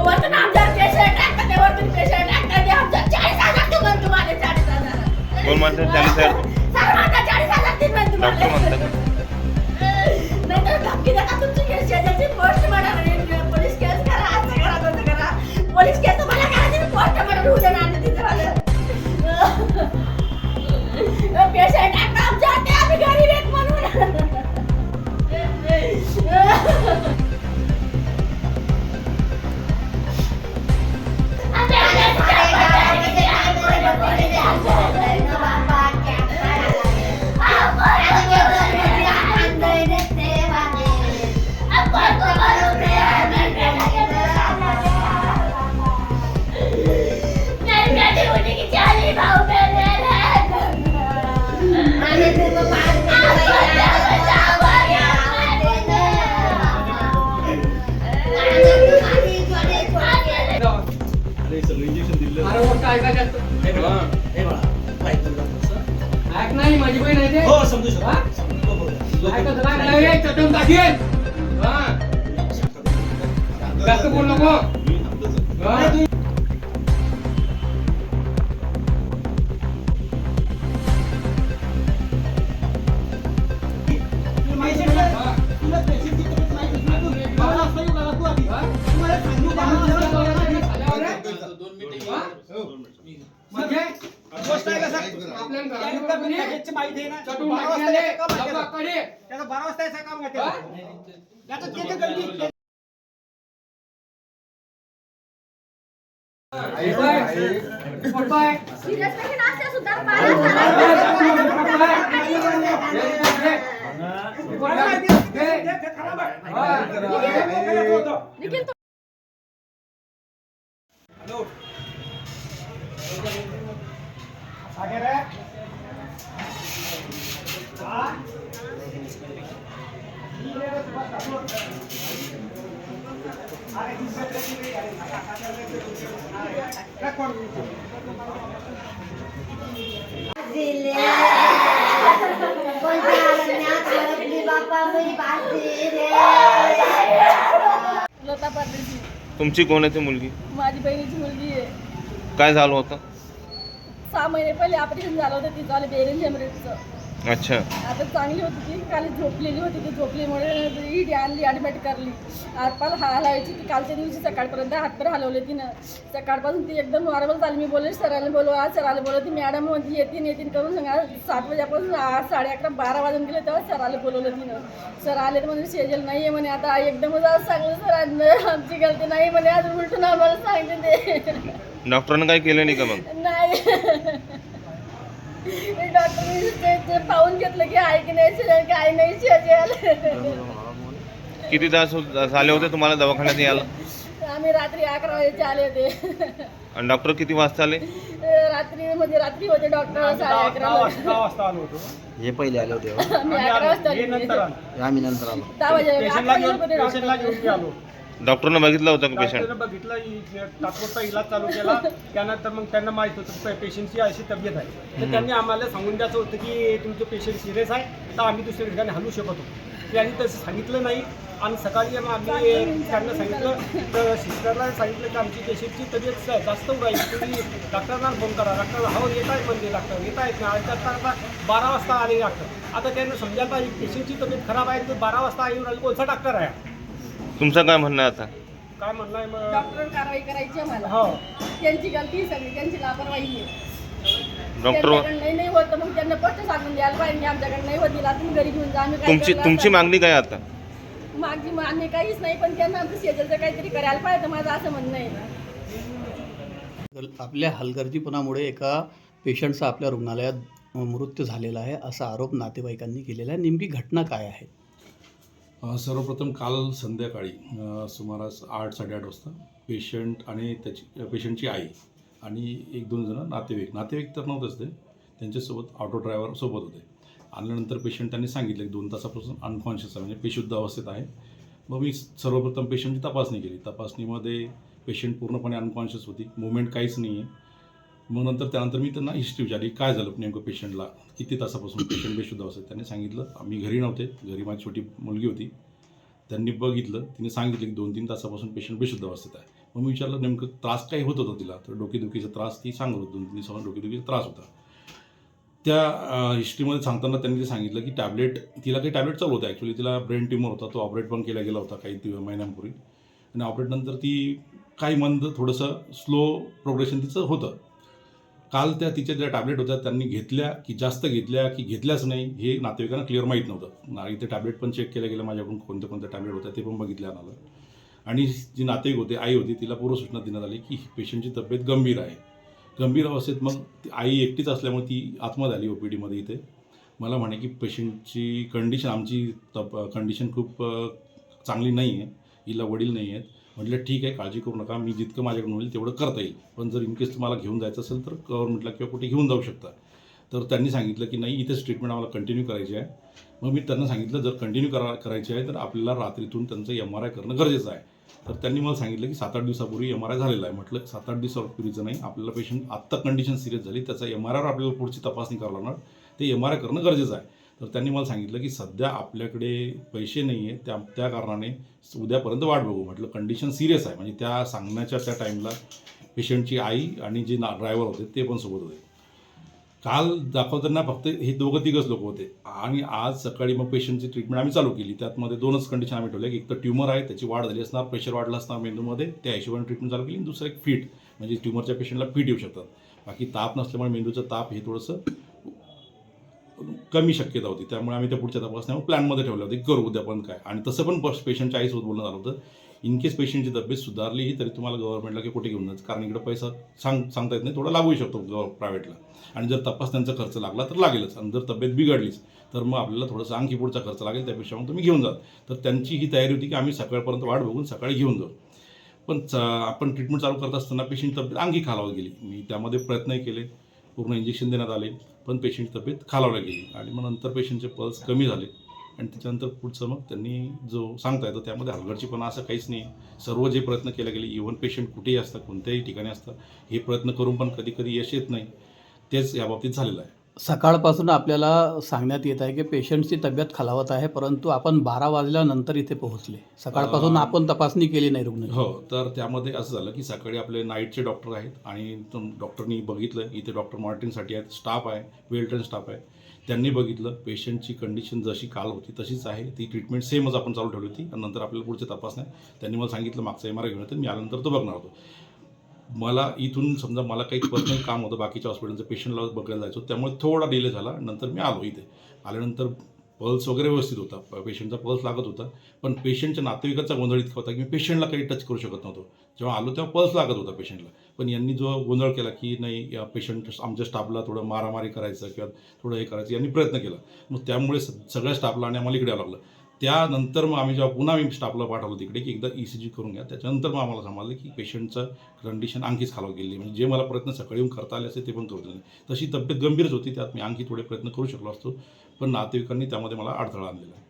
वरतून आमच्यावर प्रेशर टाकतात ते, वरतून प्रेशर टाकतात ते. आमच्यावर 40,000 ते म्हणतो मला 40,000. कोण म्हणतं 40,000? सर म्हणतात 40,000 ते म्हणतो मला. डॉक्टर म्हणतात. नाहीतर धमकी देतात तुमची केस शेजारची पोस्ट मॉर्टम पोलीस केस करा, असं करा, तसं करा. पोलीस केस तुम्हाला करायची पोस्ट मॉर्टम होऊ देणार नाही तिथं मला. पेशंट टाकतात आमच्यावर ते, आम्ही गरीब आहेत म्हणून. नाही माझी बहीण आहे ते. हो समजू शकतो. जास्त बोल नको. तुमची कोण आहे ती मुलगी? माझी बहिणीची मुलगी आहे. काय झालं होतं? 6 महिने पहिले ऑपरेशन झालं होतं तिचं, बेरेन हेमरेजचं. अच्छा. आता चांगली होती ती, काल झोपलेली होती ती. झोपलीमुळे ईडी आणली, ॲडमिट करली. हातपाल हलावायची ती कालच्या दिवशी सकाळपर्यंत हातपाय हलवले तिनं. सकाळपासून ती एकदम नॉर्मल झाली. मी बोलले सरांना बोलू, आज सराला बोलव. ती मॅडम मध्ये येतीन करून सांगा. 7 वाजेपासून 11:30 12 वाजून गेले तेव्हा सराला बोलवलं तिनं. सर आले तर म्हणजे शेजल नाही आहे म्हणे. आता एकदमच आज सांगलं सरांना आमची गलती नाही म्हणे. आज उलटून आम्हाला सांगते ते. डॉक्टरनं काय केलं नाही का मग? नाही, डॉक्टरने ते पाहून घेतलं की आहे की नाही, काय नाही शेजेल. किती तास झाले होते तुम्हाला दवाखान्यात यायला? आम्ही रात्री 11 वाजता आले होते. आणि डॉक्टर किती वाजता आले? रात्री होते डॉक्टर 11:30 वाजता आलो होतो. हे पहिले आले होते. मी 11 वाजता आले. आम्ही नंतर आलो. 10 वाजे पेशंटला घेऊन आलो. डॉक्टरनं बघितलं होतं का पेशंट? डॉक्टरने बघितलं, तात्पुरता इलाज चालू केला. त्यानंतर मग त्यांना माहित होतं पेशंटची अशी तब्येत आहे, तर त्यांनी आम्हाला सांगून द्यायचं होतं की तुमचं पेशंट सिरियस आहे, तर आम्ही दुसऱ्या ठिकाणी हलवू शकतो. त्यांनी तसं सांगितलं नाही. आणि सकाळी आम्ही त्यांना सांगितलं, तर सिस्टरला सांगितलं की आमची पेशंटची तब्येत जास्त राहील, तुम्ही डॉक्टरना फोन करा. डॉक्टर हो येत आहेत म्हणजे डॉक्टर येत आहेत ना. आता 12 वाजता आले डॉक्टर. आता त्यांना समजायला पाहिजे पेशंटची तब्येत खराब आहे, तर 12 वाजता येऊन राहिले कोणता डॉक्टर आहे? तुमचं काय म्हणणं आता? काय म्हणणं आहे मग? डॉक्टर कारवाई करायची आहे मला. हो, त्यांची गलती सगळी, त्यांची लापरवाही आहे. डॉक्टर नाही होत मग त्यांना स्पष्ट सांगून द्यायला पाहिजे आमच्याकडे नाही होत, दिला तुम्ही घरी घेऊन जा. आम्ही काय तुमची करणार तुमची आता? मागणी काय आता? माझी मागणी काहीच नाही, पण त्यांना आमचं शेजारचं काहीतरी करायला पाहिजे, माझं असं म्हणणं आहे. आपल्या हलगर्जीपणामुळे एका पेशंटचा आपल्या रुग्णालयात मृत्यू झालेला आहे असा आरोप नातेवाईकांनी केलेला आहे. नेमकी घटना काय आहे? सर्वप्रथम काल संध्याकाळी सुमारास 8-8:30 वाजता पेशंट आणि पेशंटची आई आणि 1-2 जण नातेवाईक तर नव्हतेच, त्यांच्यासोबत ऑटो ड्रायव्हर सोबत होते. आल्यानंतर पेशंटांनी सांगितलं की 2 तासापासून अनकॉन्शियस आहे, म्हणजे बेशुद्ध अवस्थेत आहे. मग मी सर्वप्रथम पेशंटची तपासणी केली. तपासणीमध्ये पेशंट पूर्णपणे अनकॉन्शियस होती, मुवमेंट काहीच नाही आहे. मग त्यानंतर मी त्यांना हिस्ट्री विचारली, काय झालं नेमकं पेशंटला, किती तासापासून पेशंट बेशुद्ध अवस्थेत. त्यांनी सांगितलं आम्ही घरी नव्हते, घरी माझी छोटी मुलगी होती त्यांनी बघितलं, तिने सांगितलं की 2-3 तासापासून पेशंट बेशुद्ध अवस्थेत आहे. मग मी विचारलं नेमकं त्रास काय होत होता तिला, तर डोकेदुखीचा त्रास ती सांगत होती, 2-3 दिवसापासून डोकेदुखीचा त्रास होता. त्या हिस्ट्रीमध्ये सांगताना त्यांनी ते सांगितलं की तिला काही टॅबलेट चालू होतं. ॲक्च्युली तिला ब्रेन ट्यूमर होता, तो ऑपरेट पण केला गेला होता काही महिन्यांपूर्वी, आणि ऑपरेटनंतर ती काही मंथ थोडंसं स्लो प्रोग्रेशन तिचं होतं. काल तिच्या ज्या टॅबलेट होत्या त्यांनी घेतल्या की जास्त घेतल्या की घेतल्याच नाही हे नातेवाईकांना क्लिअर माहीत नव्हतं. इथे टॅबलेट पण चेक केल्या गेल्या माझ्याकडून कोणत्या कोणत्या टॅबलेट होत्या ते पण बघितल्या आलं. आणि जी नातेवाईक होते, आई होती, तिला पूर्वसूचना देण्यात आली की पेशंटची तब्येत गंभीर आहे. गंभीर अवस्थेत मग ती आई एकटीच असल्यामुळे ती आतमध्ये आली OPDमध्ये. इथे मला म्हणे की पेशंटची कंडिशन, आमची कंडिशन खूप चांगली नाही आहे, हिला वडील नाही आहेत. म्हटलं ठीक आहे, काळजी करू नका, मी जितकं माझ्याकडून होईल तेवढं करता येईल, पण जर इनकेस तुम्हाला घेऊन जायचं असेल तर गव्हर्नमेंटला किंवा कुठे घेऊन जाऊ शकता. तर त्यांनी सांगितलं की नाही, इथेच ट्रीटमेंट आम्हाला कंटिन्यू करायची आहे. मग मी त्यांना सांगितलं जर कंटिन्यू करायची आहे तर आपल्याला रात्रीतून त्यांचं MRI करणं गरजेचं आहे. तर त्यांनी मला सांगितलं की 7-8 दिवसापूर्वी MRI झालेला आहे. म्हटलं 7-8 दिवसापूर्वीचं नाही, आपल्याला पेशंट आत्ता कंडिशन सिरियस झाली, त्याचा MRIवर आपल्याला पुढची तपासणी करावं लागणार, ते MRI करणं गरजेचं आहे. तर त्यांनी मला सांगितलं की सध्या आपल्याकडे पैसे नाही आहे, त्या कारणाने उद्यापर्यंत वाट बघू. म्हटलं कंडिशन सिरियस आहे. म्हणजे त्या सांगण्याच्या त्या टाईमला पेशंटची आई आणि जे ड्रायव्हर होते ते पण सोबत होते. काल दाखवताना फक्त हे 2-3 लोक होते, आणि आज सकाळी मग पेशंटची ट्रीटमेंट आम्ही चालू केली. त्यातमध्ये 2च कंडिशन आम्ही ठेवल्या की एक तर ट्यूमर आहे, त्याची वाढ झाली असणार, प्रेशर वाढलं असणार मेंदूमध्ये, त्या हिशोबाने ट्रीटमेंट चालू केली. दुसरं एक फिट, म्हणजे ट्यूमरच्या पेशंटला फिट येऊ शकतात. बाकी ताप नसल्यामुळे मेंदूचं ताप हे थोडंसं कमी शक्यता होती, त्यामुळे आम्ही त्या पुढच्या तपासण्या प्लॅनमध्ये ठेवल्या होत्या की करू उद्या पण काय. आणि तसं पण पेशंटच्या आईसोबत बोलणं झालं होतं, इनकेस पेशंटची तब्येत सुधारलीही तरी तुम्हाला गव्हर्नमेंटला की कुठे घेऊन जायचं, कारण इकडे पैसा सांगता येत नाही, थोडा लागू शकतो प्रायव्हेटला. आणि जर तपासण्यांचा खर्च लागला तर लागेलच, आणि जर तब्येत बिघडलीच तर मग आपल्याला थोडंसं आणखी पुढचा खर्च लागेल, त्यापेक्षा मग तुम्ही घेऊन जा. तर त्यांची ही तयारी होती की आम्ही सकाळपर्यंत वाट बघून सकाळी घेऊन जाऊ. पण आपण ट्रीटमेंट चालू करत असताना पेशंट तब्येत आणखी खालावत गेली. मी त्यामध्ये प्रयत्नही केले, पूर्ण इंजेक्शन देण्यात आले, पण पेशंटची तब्येत खालावल्या गेली. आणि मग नंतर पेशंटचे पल्स कमी झाले, आणि त्याच्यानंतर पुढचं मग त्यांनी जो सांगता येतं त्यामध्ये हलगर्जीपणा असं काहीच नाही. सर्व जे प्रयत्न केले गेले, इव्हन पेशंट कुठेही असतात, कोणत्याही ठिकाणी असतात, हे प्रयत्न करून पण कधी कधी यश येत नाही, तेच याबाबतीत झालेलं आहे. सकाळपासून आपल्याला सांगण्यात येत आहे की पेशंटची तब्येत खालावत आहे, परंतु आपण 12 वाजल्यानंतर इथे पोहोचले. सकाळपासून आपण तपासणी केली नाही रुग्णाची. हो, तर त्यामध्ये असं झालं की सकाळी आपले नाईटचे डॉक्टर आहेत, आणि डॉक्टरनी बघितलं, इथे डॉक्टर मॉनिटरिंगसाठी आहेत, स्टाफ आहे, वेल ट्रेन स्टाफ आहे. त्यांनी बघितलं, पेशंटची कंडिशन जशी काल होती तशीच आहे, ती ट्रीटमेंट सेमच आपण चालू ठेवली होती. आणि नंतर आपल्याला पुढच्या तपासण्या त्यांनी मला सांगितलं मागचा MRI घेऊन येतं, मी आल्यानंतर तो बघणार होतो. मला इथून समजा मला काही पर्सनल काम होतं, बाकीच्या हॉस्पिटलचं पेशंटला बघायला जायचं, त्यामुळे थोडा डिले झाला. नंतर मी आलो. इथे आल्यानंतर पल्स वगैरे व्यवस्थित होता, पेशंटचा पल्स लागत होता, पण पेशंटच्या नातेवाईकाचा गोंधळ इतका होता की मी पेशंटला काही टच करू शकत नव्हतो. जेव्हा आलो तेव्हा पल्स लागत होता पेशंटला, पण यांनी जो गोंधळ केला की नाही, या पेशंट आमच्या स्टाफला थोडं मारामारी करायचं किंवा थोडं हे करायचं, यांनी प्रयत्न केला. मग त्यामुळे सगळ्या स्टाफला आणि आम्हाला इकडे यावं लागलं. त्यानंतर मग आम्ही जेव्हा पुन्हा मी स्टाफला पाठवलं तिकडे की एकदा ECG करून घ्या, त्याच्यानंतर मग आम्हाला समजलं की पेशंटचं कंडिशन आणखीच खालावत गेली. म्हणजे जे मला प्रयत्न सकाळी येऊन करता आले असते ते पण करू दिले नाही. तशी तब्येत गंभीरच होती, त्यात मी आणखी थोडे प्रयत्न करू शकलो असतो, पण नातेवाईकांनी त्यामध्ये मला अडथळा आणलेला.